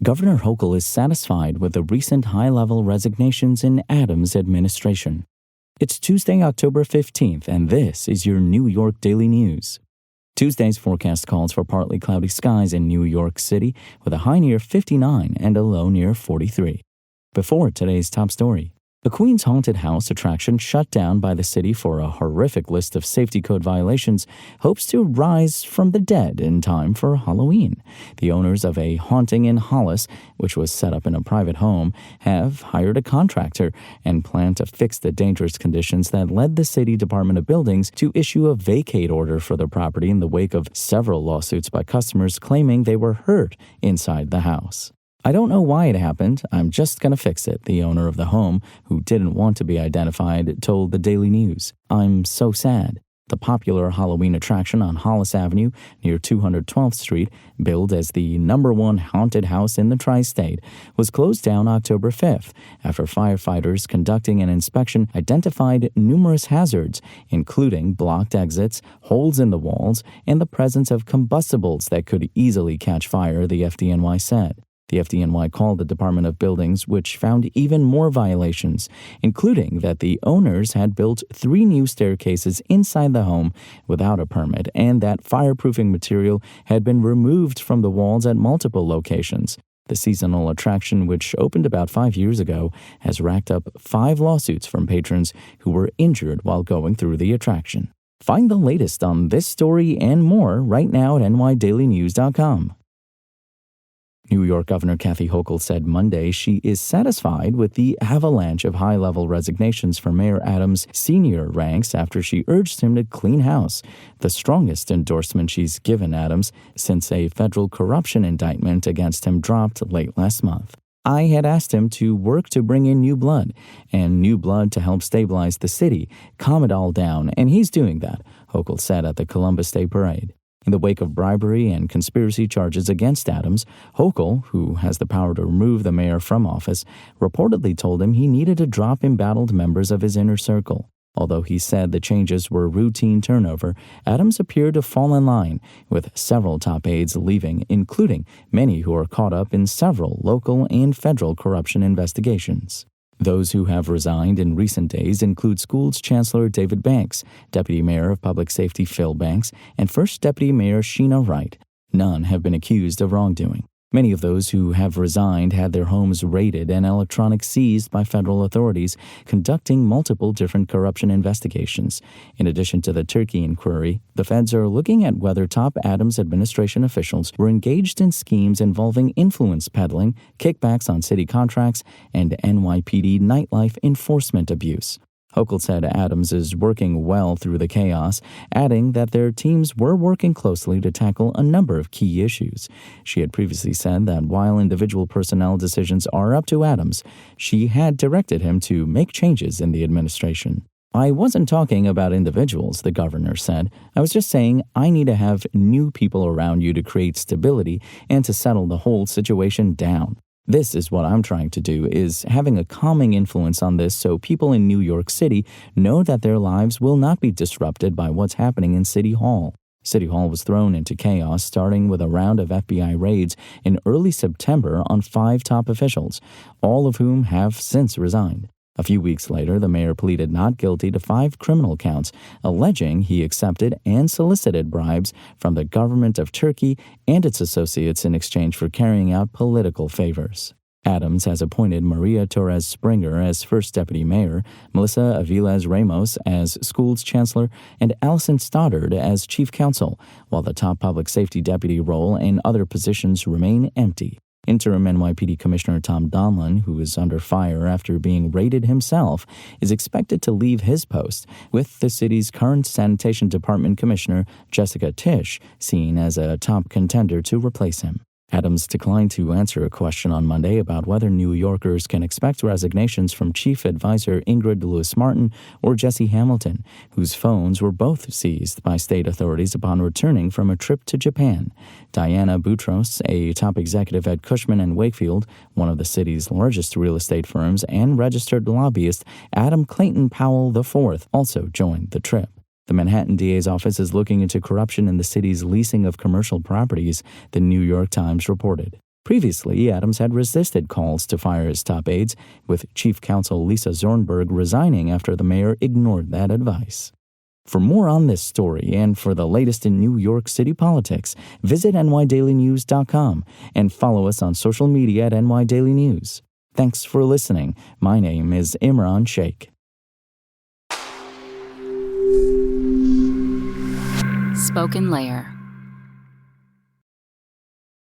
Governor Hochul is satisfied with the recent high-level resignations in Adams' administration. It's Tuesday, October 15th, and this is your New York Daily News. Tuesday's forecast calls for partly cloudy skies in New York City with a high near 59 and a low near 43. Before today's top story, the Queen's Haunted House attraction shut down by the city for a horrific list of safety code violations hopes to rise from the dead in time for Halloween. The owners of a haunting in Hollis, which was set up in a private home, have hired a contractor and plan to fix the dangerous conditions that led the City Department of Buildings to issue a vacate order for the property in the wake of several lawsuits by customers claiming they were hurt inside the house. "I don't know why it happened. I'm just going to fix it," the owner of the home, who didn't want to be identified, told the Daily News. "I'm so sad." The popular Halloween attraction on Hollis Avenue near 212th Street, billed as the #1 haunted house in the tri-state, was closed down October 5th after firefighters conducting an inspection identified numerous hazards, including blocked exits, holes in the walls, and the presence of combustibles that could easily catch fire, the FDNY said. The FDNY called the Department of Buildings, which found even more violations, including that the owners had built 3 new staircases inside the home without a permit and that fireproofing material had been removed from the walls at multiple locations. The seasonal attraction, which opened about 5 years ago, has racked up 5 lawsuits from patrons who were injured while going through the attraction. Find the latest on this story and more right now at nydailynews.com. New York Governor Kathy Hochul said Monday she is satisfied with the avalanche of high-level resignations from Mayor Adams' senior ranks after she urged him to clean house, the strongest endorsement she's given Adams since a federal corruption indictment against him dropped late last month. "I had asked him to work to bring in new blood to help stabilize the city, calm it all down, and he's doing that," Hochul said at the Columbus Day Parade. In the wake of bribery and conspiracy charges against Adams, Hochul, who has the power to remove the mayor from office, reportedly told him he needed to drop embattled members of his inner circle. Although he said the changes were routine turnover, Adams appeared to fall in line, with several top aides leaving, including many who are caught up in several local and federal corruption investigations. Those who have resigned in recent days include Schools Chancellor David Banks, Deputy Mayor of Public Safety Phil Banks, and First Deputy Mayor Sheena Wright. None have been accused of wrongdoing. Many of those who have resigned had their homes raided and electronics seized by federal authorities, conducting multiple different corruption investigations. In addition to the Turkey inquiry, the feds are looking at whether top Adams administration officials were engaged in schemes involving influence peddling, kickbacks on city contracts, and NYPD nightlife enforcement abuse. Hochul said Adams is working well through the chaos, adding that their teams were working closely to tackle a number of key issues. She had previously said that while individual personnel decisions are up to Adams, she had directed him to make changes in the administration. "I wasn't talking about individuals," the governor said. "I was just saying I need to have new people around you to create stability and to settle the whole situation down. This is what I'm trying to do, is having a calming influence on this so people in New York City know that their lives will not be disrupted by what's happening in City Hall." City Hall was thrown into chaos, starting with a round of FBI raids in early September on 5 top officials, all of whom have since resigned. A few weeks later, the mayor pleaded not guilty to 5 criminal counts, alleging he accepted and solicited bribes from the government of Turkey and its associates in exchange for carrying out political favors. Adams has appointed Maria Torres Springer as first deputy mayor, Melissa Aviles Ramos as schools chancellor, and Allison Stoddard as chief counsel, while the top public safety deputy role and other positions remain empty. Interim NYPD Commissioner Tom Donlon, who is under fire after being raided himself, is expected to leave his post, with the city's current Sanitation Department Commissioner, Jessica Tisch, seen as a top contender to replace him. Adams declined to answer a question on Monday about whether New Yorkers can expect resignations from Chief Advisor Ingrid Lewis-Martin or Jesse Hamilton, whose phones were both seized by state authorities upon returning from a trip to Japan. Diana Boutros, a top executive at Cushman & Wakefield, one of the city's largest real estate firms, and registered lobbyist Adam Clayton Powell IV also joined the trip. The Manhattan DA's office is looking into corruption in the city's leasing of commercial properties, the New York Times reported. Previously, Adams had resisted calls to fire his top aides, with Chief Counsel Lisa Zornberg resigning after the mayor ignored that advice. For more on this story and for the latest in New York City politics, visit nydailynews.com and follow us on social media at nydailynews. Thanks for listening. My name is Imran Sheikh. Spoken Layer.